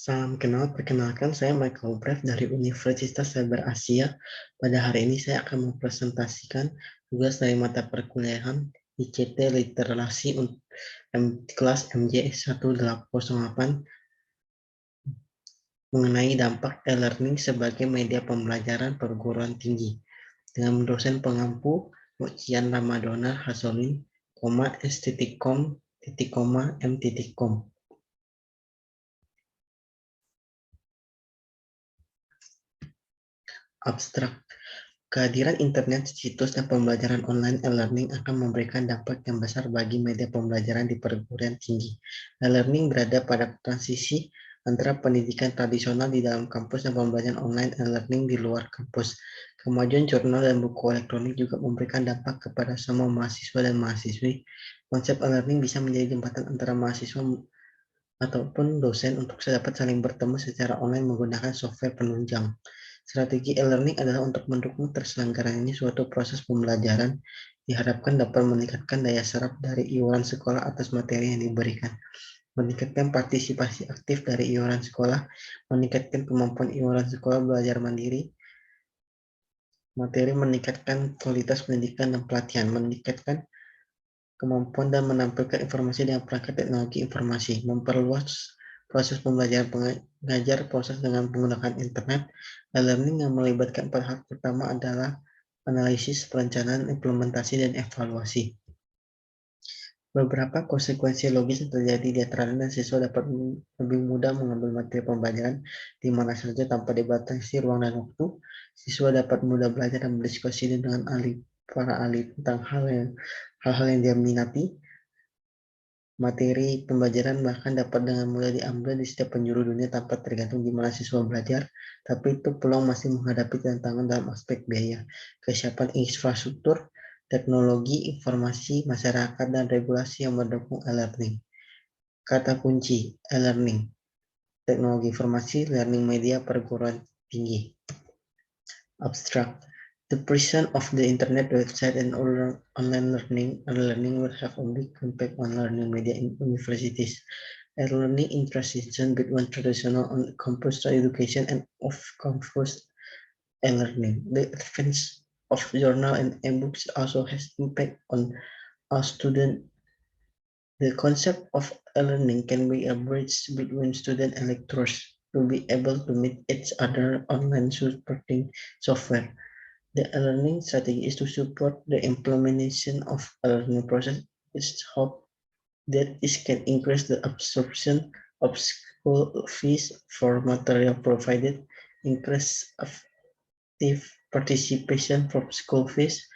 Salam kenal, perkenalkan saya Michael Brev dari Universitas Cyber Asia. Pada hari ini saya akan mempresentasikan tugas dari mata perkuliahan ICT Literasi untuk kelas MJ 1808 mengenai dampak e-learning sebagai media pembelajaran perguruan tinggi dengan dosen pengampu Mucian Ramadona Hasolin, S.com, M.com. Abstrak. Kehadiran internet, situs, dan pembelajaran online e-learning akan memberikan dampak yang besar bagi media pembelajaran di perguruan tinggi. E-learning berada pada transisi antara pendidikan tradisional di dalam kampus dan pembelajaran online e-learning di luar kampus. Kemajuan jurnal dan buku elektronik juga memberikan dampak kepada semua mahasiswa dan mahasiswi. Konsep e-learning bisa menjadi jembatan antara mahasiswa ataupun dosen untuk dapat saling bertemu secara online menggunakan software penunjang. Strategi e-learning adalah untuk mendukung terselenggaranya suatu proses pembelajaran, diharapkan dapat meningkatkan daya serap dari iuran sekolah atas materi yang diberikan, meningkatkan partisipasi aktif dari iuran sekolah, meningkatkan kemampuan iuran sekolah belajar mandiri, materi meningkatkan kualitas pendidikan dan pelatihan, meningkatkan kemampuan dan menampilkan informasi dengan perangkat teknologi informasi, memperluas proses pembelajaran pengajar proses dengan menggunakan internet. E-learning yang melibatkan 4 hal pertama adalah analisis, perencanaan, implementasi, dan evaluasi. Beberapa konsekuensi logis yang terjadi di antaranya siswa dapat lebih mudah mengambil materi pembelajaran di mana saja tanpa dibatasi ruang dan waktu. Siswa dapat mudah belajar dan berdiskusi dengan para ahli tentang hal-hal yang dia minati. Materi pembelajaran bahkan dapat dengan mudah diambil di setiap penjuru dunia tanpa tergantung di mana siswa belajar, tapi itu peluang masih menghadapi tantangan dalam aspek biaya, kesiapan infrastruktur, teknologi, informasi, masyarakat, dan regulasi yang mendukung e-learning. Kata kunci, e-learning, teknologi informasi, learning media, perguruan tinggi. Abstract. The presence of the internet, website, and online learning will have a big impact on learning media in universities. E-learning in transition between traditional on-campus education and off-campus e-learning. The advance of journal and e-books also has impact on our student. The concept of e-learning can be a bridge between student and lecturers to be able to meet each other online supporting software. The e-learning strategy is to support the implementation of e-learning process. It's hoped that it can increase the absorption of school fees for material provided, increase active participation from school fees,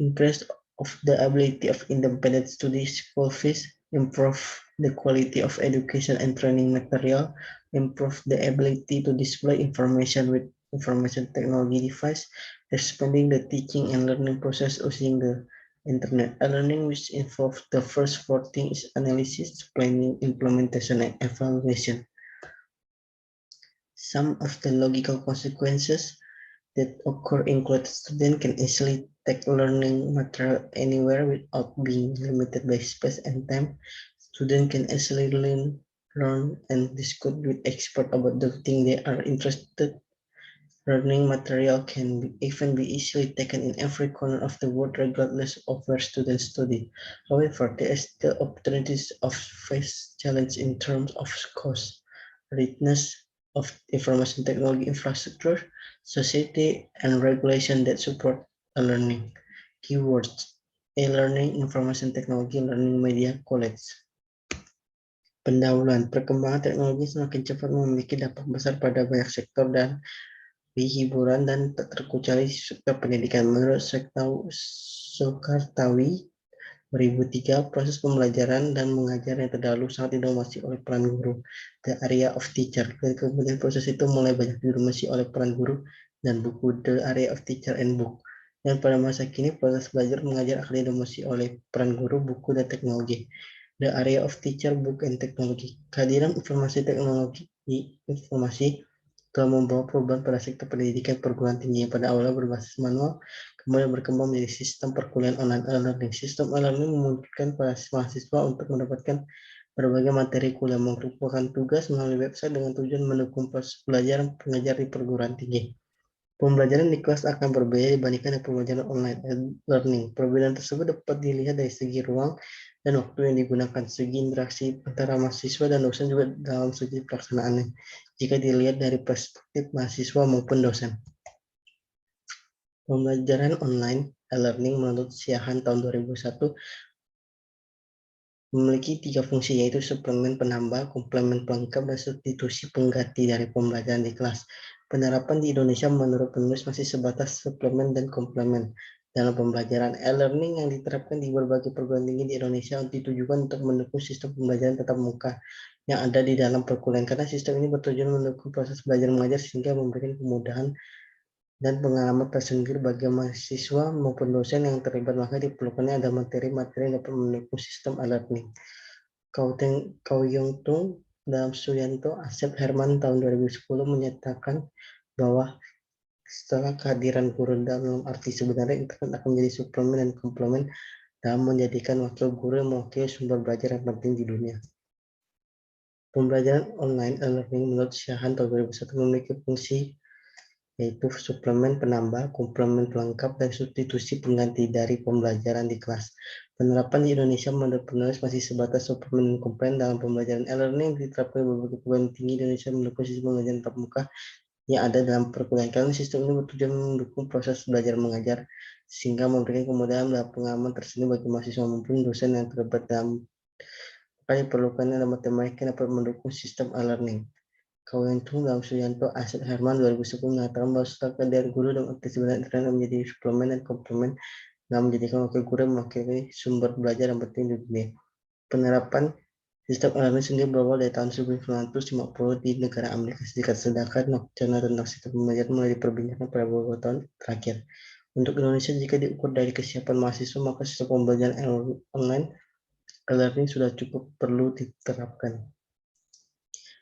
increase of the ability of independent study school fees, improve the quality of education and training material, improve the ability to display information with information technology device, expanding the teaching and learning process using the internet. E-learning, which involves the first 4 things, is analysis, planning, implementation, and evaluation. Some of the logical consequences that occur include students can easily take learning material anywhere without being limited by space and time. Students can easily learn and discuss with experts about the thing they are interested. Learning material can even be easily taken in every corner of the world regardless of where students study. However, there is still opportunities of face challenge in terms of cost, readiness of information technology infrastructure, society, and regulation that support e-learning. Keywords: e-learning, information technology, learning media, college. Pendahuluan, perkembangan teknologi semakin cepat memiliki dampak besar pada banyak sektor dan di hiburan dan tak terkecuali sektor pendidikan. Menurut Soekartawi 2003, proses pembelajaran dan mengajar yang terdahulu sangat didominasi oleh peran guru, the area of teacher. Dan kemudian proses itu mulai banyak didominasi oleh peran guru dan buku, the area of teacher and book. Dan pada masa kini, proses belajar mengajar akan didominasi oleh peran guru, buku, dan teknologi, the area of teacher, book, and technology. Kehadiran informasi telah membawa perubahan pada sektor pendidikan perguruan tinggi yang pada awalnya berbasis manual, kemudian berkembang menjadi sistem perkuliahan online e-learning. Sistem e-learning memungkinkan para mahasiswa untuk mendapatkan Berbagai materi kuliah merupakan tugas melalui website dengan tujuan mendukung proses belajar pengajar di perguruan tinggi. Pembelajaran di kelas akan berbeda dibandingkan dengan pembelajaran online learning. Perbedaan tersebut dapat dilihat dari segi ruang dan waktu yang digunakan, segi interaksi antara mahasiswa dan dosen juga dalam segi pelaksanaannya, jika dilihat dari perspektif mahasiswa maupun dosen. Pembelajaran online e-learning menurut Siahan tahun 2001 memiliki 3 fungsi, yaitu suplemen penambah, komplemen pelengkap, dan substitusi pengganti dari pembelajaran di kelas. Penerapan di Indonesia menurut penulis masih sebatas suplemen dan komplemen. Dalam pembelajaran e-learning yang diterapkan di berbagai perguruan tinggi di Indonesia ditujukan untuk mendukung sistem pembelajaran tatap muka yang ada di dalam perkuliahan, karena sistem ini bertujuan mendukung proses belajar mengajar sehingga memberikan kemudahan dan pengalaman tersendiri bagi mahasiswa maupun dosen yang terlibat, maka diperlukannya ada materi-materi yang dapat mendukung sistem e-learning. Kau Yong Tung dalam Suyanto Asep Herman tahun 2010 menyatakan bahwa setelah kehadiran guru dalam arti sebenarnya, internet akan menjadi suplemen dan komplemen dalam menjadikan wakil guru yang mewakili sumber belajar yang penting di dunia. Pembelajaran online e-learning menurut Syahan tahun 2001 memiliki fungsi yaitu suplemen penambah, komplemen pelengkap, dan substitusi pengganti dari pembelajaran di kelas. Penerapan di Indonesia menurut penulis masih sebatas suplemen dan komplemen dalam pembelajaran e-learning diterapkan di beberapa perguruan tinggi Indonesia mendukung sistem pembelajaran tatap muka yang ada dalam perkuliahan. Karena sistem ini bertujuan mendukung proses belajar mengajar sehingga memberikan kemudahan dan pengalaman tersendiri bagi mahasiswa maupun dosen yang terlibat dalam makanya diperlukannya dalam matematika yang dapat mendukung sistem e-learning. Kawentung dalam Suyanto Asep Herman 2010 mengatakan bahwa setelah kehadiran guru dan aktif sebenarnya internet menjadi suplemen dan komplemen dalam menjadikan wakil guru mewakili sumber belajar yang penting di dunia. Penerapan sistem e-learning sendiri berawal dari tahun 1950 di negara Amerika Serikat, sedangkan wacana tentang sistem pembelajaran mulai diperbincangkan pada beberapa tahun terakhir. Untuk Indonesia, jika diukur dari kesiapan mahasiswa, maka sistem pembelajaran online e-learning sudah cukup perlu diterapkan.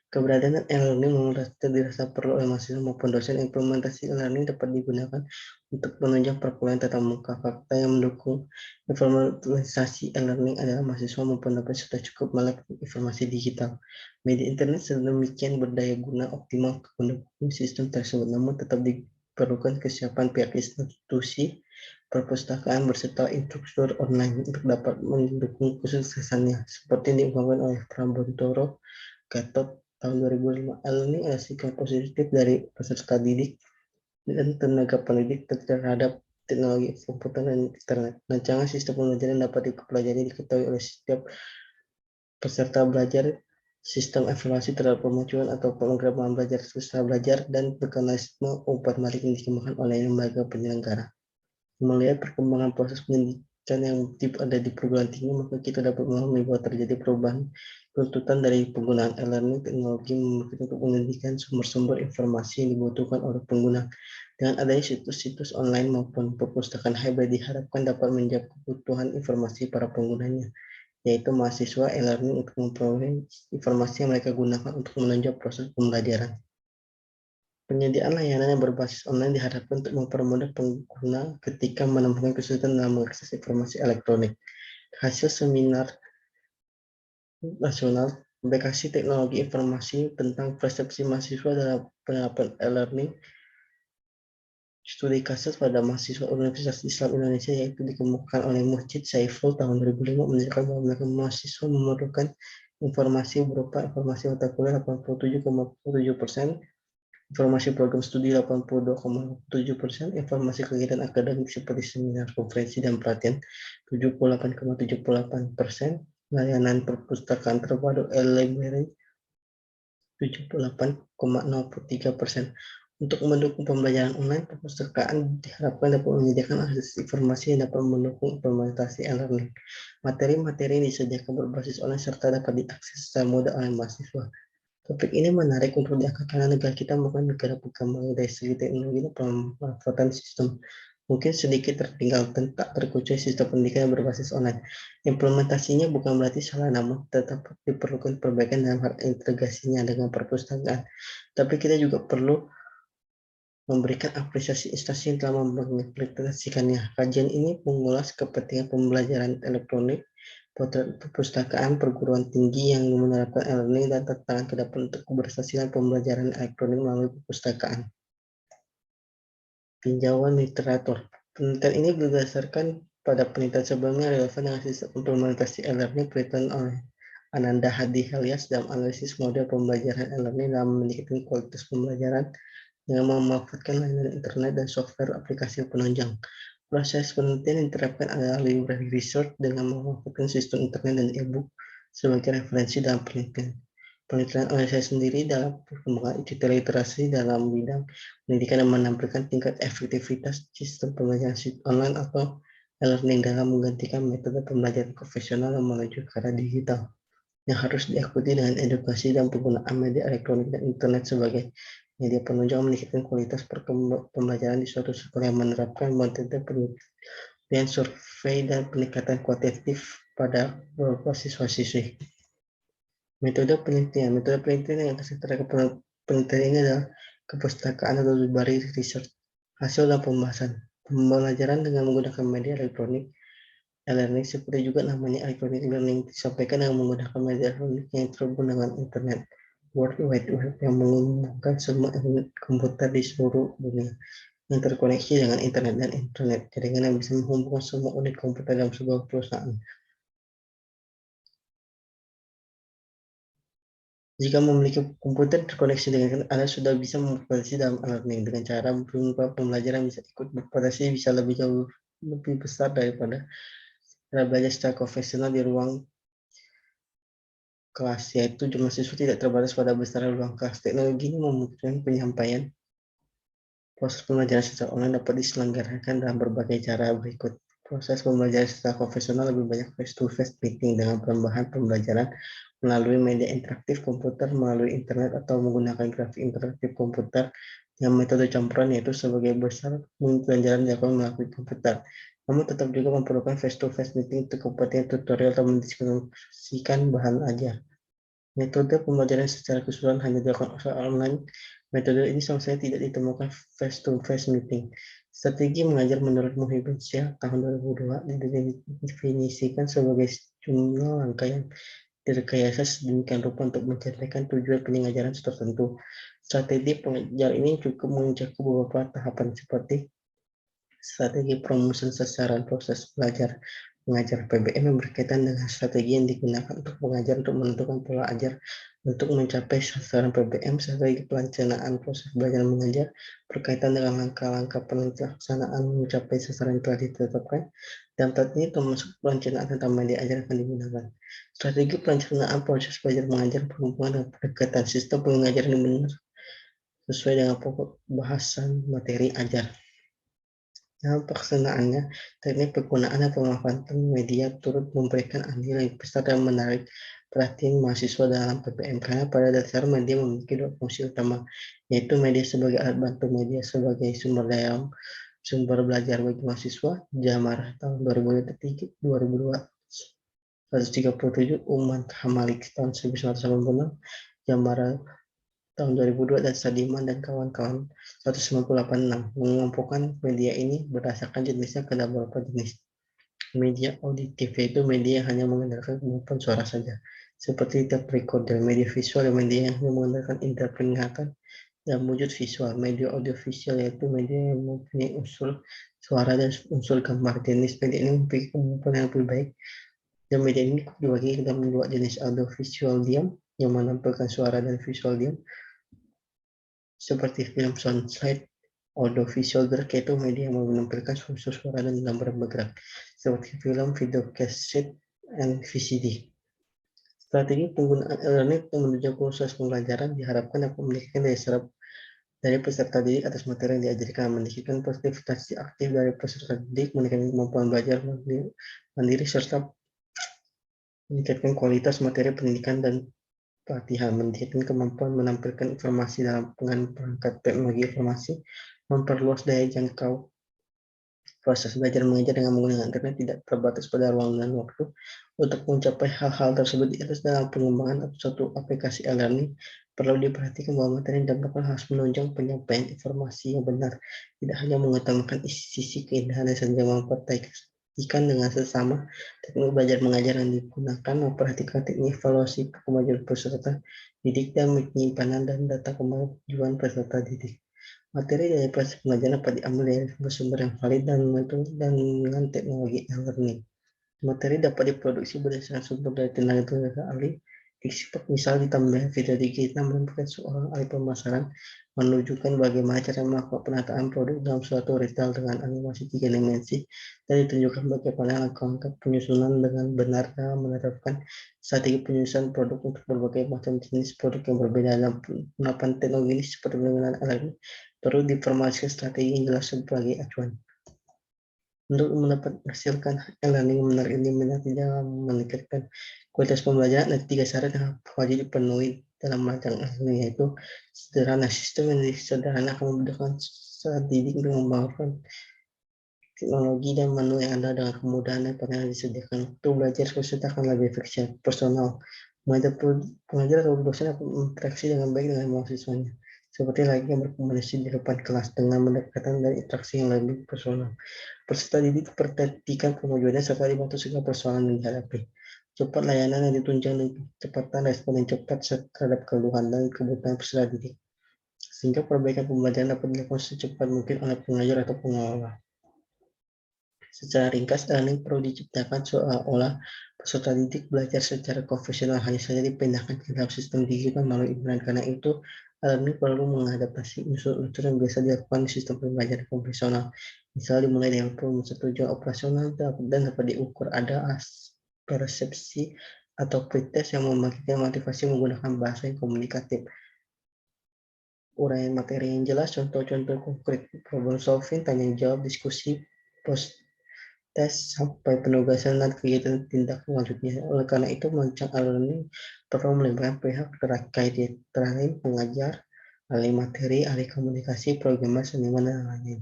Keberadaan e-learning dirasa perlu oleh mahasiswa maupun dosen. Implementasi e-learning dapat digunakan untuk menunjang perkuliahan tatap muka. Fakta yang mendukung implementasi e-learning adalah mahasiswa maupun dosen sudah cukup melek informasi digital. Media internet sedemikian berdaya guna optimal untuk mendukung sistem tersebut, namun tetap diperlukan kesiapan pihak institusi perpustakaan berserta instruktur online untuk dapat mendukung kesuksesannya, seperti yang diungkapkan oleh Prabontoro Gatot tahun 2005. E-learning adalah sikap positif dari peserta didik dan tenaga pendidik terhadap teknologi komputer dan internet. Rancangan sistem pembelajaran dapat dipelajari diketahui oleh setiap peserta belajar, sistem evaluasi terhadap pemacuan atau pemrograman belajar peserta belajar, dan mekanisme umpan balik yang dikembangkan oleh lembaga penyelenggara. Melihat perkembangan proses pendidikan yang ada di perguruan tinggi, maka kita dapat memahami bahwa terjadi perubahan tuntutan dari penggunaan e-learning. Teknologi memungkinkan untuk menyajikan sumber-sumber informasi yang dibutuhkan oleh pengguna. Dengan adanya situs-situs online maupun perpustakaan hybrid diharapkan dapat menjawab kebutuhan informasi para penggunanya, yaitu mahasiswa e-learning untuk memperoleh informasi yang mereka gunakan untuk menunjang proses pembelajaran. Penyediaan layanan yang berbasis online diharapkan untuk mempermudah pengguna ketika menemukan kesulitan dalam mengakses informasi elektronik. Hasil seminar nasional aplikasi teknologi informasi tentang persepsi mahasiswa dalam penerapan e-learning, studi kasus pada mahasiswa Universitas Islam Indonesia yaitu dikemukakan oleh Mursyid Saiful tahun 2005 menunjukkan bahwa mahasiswa memerlukan informasi berupa informasi mata kuliah 87,7%, informasi program studi 82,7%, informasi kegiatan akademik seperti seminar, konferensi, dan pelatihan 78,78%, layanan perpustakaan terpadu e-library 78,03%. Untuk mendukung pembelajaran online, perpustakaan diharapkan dapat menyediakan akses informasi yang dapat mendukung implementasi e-learning. Materi-materi yang disediakan berbasis online serta dapat diakses secara mudah oleh mahasiswa. Topik ini menarik untuk diangkat karena negara kita bukan negara berkembang dari segi teknologi dan pemanfaatan sistem. Mungkin sedikit tertinggal dan tak terkecuali sistem pendidikan yang berbasis online. Implementasinya bukan berarti salah, namun tetap diperlukan perbaikan dalam hal integrasinya dengan perpustakaan. Tapi kita juga perlu memberikan apresiasi instansi yang telah mengimplementasikannya. Kajian ini mengulas kepentingan pembelajaran elektronik perpustakaan perguruan tinggi yang menerapkan e-learning dan tantangan ke depan untuk keberhasilan pembelajaran elektronik melalui perpustakaan. Tinjauan literatur. Penelitian ini berdasarkan pada penelitian sebelumnya relevan dengan sistem implementasi e-learning penelitian oleh Ananda Hadi Helias dalam analisis model pembelajaran e-learning dalam meningkatkan kualitas pembelajaran dengan memanfaatkan layanan internet dan software aplikasi penunjang. Proses penelitian yang diterapkan adalah library research dengan memanfaatkan sistem internet dan e-book sebagai referensi dalam penelitian. Penelitian oleh saya sendiri dalam perkembangan digital literasi dalam bidang pendidikan dan menampilkan tingkat efektivitas sistem pembelajaran online atau e-learning dalam menggantikan metode pembelajaran konvensional yang menuju ke arah digital yang harus diikuti dengan edukasi dan penggunaan media elektronik dan internet sebagai media penunjang meningkatkan kualitas pembelajaran di suatu sekolah yang menerapkan metode penelitian survei dan peningkatan kuantitatif pada beberapa siswa-siswi. Metode penelitian yang terkait penelitian ini adalah kepustakaan atau library research, hasil dan pembahasan, pembelajaran dengan menggunakan media elektronik, e-learning seperti juga namanya electronic learning disampaikan dengan menggunakan media elektronik yang terhubung dengan internet, World Wide Web yang menghubungkan semua unit komputer di seluruh dunia yang terkoneksi dengan internet dan internet jaringan yang bisa menghubungkan semua unit komputer dalam sebuah perusahaan. Jika memiliki komputer terkoneksi dengan internet, Anda sudah bisa berpartisipasi dalam e-learning dengan cara pembelajaran bisa ikut berpartisipasi bisa lebih jauh lebih besar daripada cara belajar secara konvensional di ruang kelas, yaitu jumlah siswa tidak terbatas pada besaran ruang kelas. Teknologi ini memungkinkan penyampaian proses pembelajaran secara online dapat diselenggarakan dalam berbagai cara berikut. Proses pembelajaran secara konvensional lebih banyak face-to-face meeting dengan penambahan pembelajaran melalui media interaktif komputer, melalui internet, atau menggunakan grafik interaktif komputer yang metode campuran yaitu sebagai besar pembelajaran dilakukan melalui komputer. Namun tetap juga memerlukan face-to-face meeting untuk kepentingan tutorial atau mendiskusikan bahan ajar. Metode pembelajaran secara keseluruhan hanya dilakukan secara online. Metode ini sama sekali tidak ditemukan face-to-face meeting. Strategi mengajar menurut Muhyiddin Syah tahun 2002 didefinisikan sebagai jumlah langkah yang direkayasa sedemikian rupa untuk mencapaikan tujuan pengajaran tertentu. Strategi pengajar ini cukup mencakup beberapa tahapan seperti strategi perumusan sasaran proses belajar mengajar PBM yang berkaitan dengan strategi yang digunakan untuk mengajar untuk menentukan pola ajar untuk mencapai sasaran PBM, strategi perencanaan proses belajar mengajar berkaitan dengan langkah-langkah pelaksanaan mencapai sasaran yang telah ditetapkan, dan saat ini termasuk perencanaan tentang media ajar akan digunakan. Strategi perencanaan proses belajar mengajar berhubungan dengan pendekatan sistem pengajaran yang benar sesuai dengan pokok bahasan materi ajar. Dalam pelaksanaannya, teknik penggunaan dan pemanfaatan media turut memberikan andil yang besar dan menarik perhatian mahasiswa dalam PPM karena pada dasar media memiliki dua fungsi utama, yaitu media sebagai alat bantu, media sebagai sumber belajar bagi mahasiswa. Jamar tahun 2002, 137, Umar Hamalik tahun 1986, Jamar tahun 2002, dan Sadiman dan kawan-kawan 1986 mengelompokkan media ini berdasarkan jenisnya ke beberapa jenis. Media auditif yaitu media yang hanya mengandalkan kemampuan suara saja, seperti tape recorder. Media visual media yang hanya mengandalkan indera penglihatan dan wujud visual. Media audiovisual yaitu media yang mempunyai unsur suara dan unsur gambar. Jenis media ini memiliki kemampuan yang lebih baik, dan media ini dibagi dalam dua jenis: audiovisual diam yang menampilkan suara dan visual diam, seperti film soundside. Audiovisual gerak yaitu media yang menampilkan unsur suara dan gambar bergerak, seperti film, video cassette, dan VCD. Strategi penggunaan e-learning untuk menunjang proses pembelajaran diharapkan dapat memiliki daya serap dari peserta didik atas materi yang diajarkan, meningkatkan partisipasi aktif dari peserta didik, meningkatkan kemampuan belajar mandiri, serta meningkatkan kualitas materi pendidikan dan pelatihan, meningkatkan kemampuan menampilkan informasi dalam perangkat teknologi informasi, memperluas daya jangkau. Proses belajar mengajar dengan menggunakan internet tidak terbatas pada ruang dan waktu. Untuk mencapai hal-hal tersebut di atas dalam pengembangan suatu aplikasi e-learning, perlu diperhatikan bahwa materi yang didapat harus menunjang penyampaian informasi yang benar, tidak hanya mengutamakan sisi keindahan dan saja memperbaiki dengan sesama teknik belajar mengajar yang digunakan, memperhatikan teknik evaluasi kemajuan peserta didik dan penyimpanan dan data kemajuan peserta didik. Materi dari proses pengajaran dapat diambil dari sumber-sumber yang valid dan metode dan dengan teknologi e-learning. Materi dapat diproduksi berdasarkan sumber dari tenaga ahli, misal ditambah video digital merupakan seorang ahli pemasaran menunjukkan bagaimana cara melakukan penataan produk dalam suatu retail dengan animasi 3 dimensi dan ditunjukkan bagaimana langkah-langkah penyusunan dengan benar dalam menerapkan strategi penyusunan produk untuk berbagai macam jenis produk yang berbeda dalam penerapan teknologi seperti penggunaan alat perlu diinformasikan strategi yang jelas sebagai acuan. Untuk menghasilkan e-learning menarik ini dalam meningkatkan kualitas pembelajaran ada 3 syarat yang wajib dipenuhi dalam rancangan e-learning, yaitu sederhana. Sistem yang sederhana akan memudahkan saat didik untuk membangun teknologi dan menu yang ada dengan kemudahan dan panel yang disediakan. Untuk belajar peserta akan lebih efisien, personal. Pengajar atau dosen akan berinteraksi dengan baik dengan mahasiswanya, seperti layaknya berkomunikasi di depan kelas dengan pendekatan dan interaksi yang lebih personal. Peserta didik diperhatikan kemajuannya serta dibantu segala persoalan yang dihadapi. Cepat layanan yang ditunjang dan kecepatan respon yang cepat terhadap keluhan dan kebutuhan peserta didik, sehingga perbaikan pembelajaran dapat dilakukan secepat mungkin oleh pengajar atau pengelola. Secara ringkas, e-learning perlu diciptakan seolah-olah peserta didik belajar secara konvensional hanya saja dipindahkan ke dalam sistem digital melalui internet. Karena itu, e-learning perlu mengadaptasi unsur-unsur yang biasa dilakukan di sistem pembelajaran konvensional. Misalnya dimulai dengan persetujuan operasional dan dapat diukur ada persepsi atau pretest yang membangkitkan motivasi menggunakan bahasa yang komunikatif. Uraian materi yang jelas, contoh-contoh konkret problem solving, tanya jawab, diskusi, post tes sampai penugasan dan kegiatan tindak lanjutnya. Oleh karena itu, merancang e-learning perlu melibatkan pihak terkait, pengajar, ahli materi, ahli komunikasi, programmer, seniman, dan lain-lain.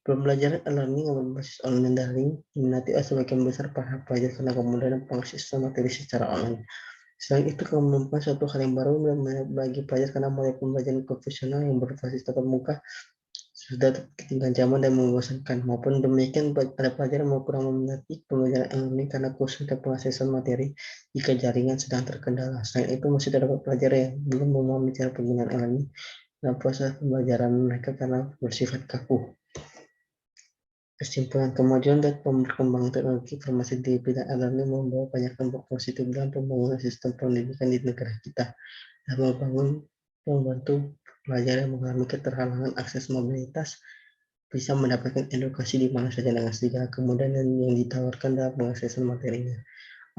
Pembelajaran e-learning yang berbasis online daring diminati oleh sebagian besar para pelajar karena kemudahan pengakses materi secara online. Selain itu, merupakan suatu hal yang baru bagi pelajar karena mulai pembelajaran konvensional yang berbasis tatap muka sudah ketinggalan zaman dan membosankan. Maupun demikian, ada pelajar yang kurang meminati pembelajaran e-learning karena kesulitan pengaksesan materi jika jaringan sedang terkendala. Selain itu, masih terdapat pelajar yang belum memahami cara penggunaan e-learning dalam proses pembelajaran mereka karena bersifat kaku. Kesimpulan, kemajuan dan perkembangan teknologi informasi di bidang e-learning membawa banyak dampak positif dalam pembangunan sistem pendidikan di negara kita dan membantu pelajar yang mengalami keterhalangan akses mobilitas bisa mendapatkan edukasi di mana saja dengan segala kemudahan yang ditawarkan dalam pengaksesan materinya,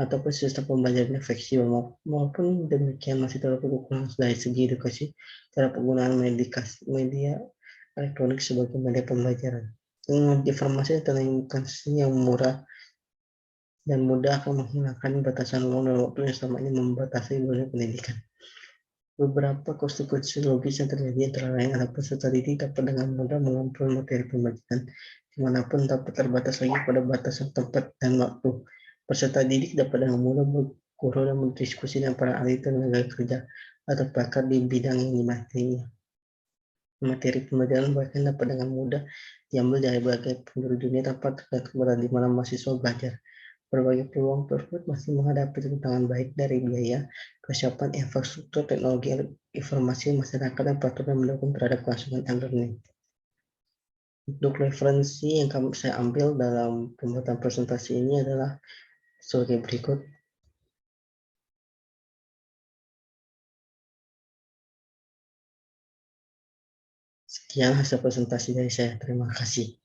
ataupun sistem pembelajaran yang fleksibel. Maupun demikian, masih terdapat kekurangan dari segi edukasi cara penggunaan media elektronik sebagai media pembelajaran. Informasi yang murah dan mudah akan menghilangkan batasan ruang dan waktu yang selama ini membatasi dunia pendidikan. Beberapa konsekuensi logis yang terjadi antara lain adalah peserta didik dapat dengan mudah mengumpul materi pembelajaran dimanapun dapat terbatas lagi pada batasan tempat dan waktu. Peserta didik dapat dengan mudah berguru dan berdiskusi dengan para ahli tenaga kerja atau pakar di bidang yang dimaterinya. Materi pembelajaran bahkan dapat dengan mudah diambil dari berbagai penjuru dunia tanpa tergantung di mana mahasiswa belajar. Berbagai peluang tersebut masih menghadapi tantangan baik dari biaya, kesiapan infrastruktur, teknologi informasi masyarakat, dan peraturan mendukung terhadap kelangsungan e-learning. Untuk referensi yang saya ambil dalam pembuatan presentasi ini adalah sebagai berikut. Sekian hasil presentasi dari saya. Terima kasih.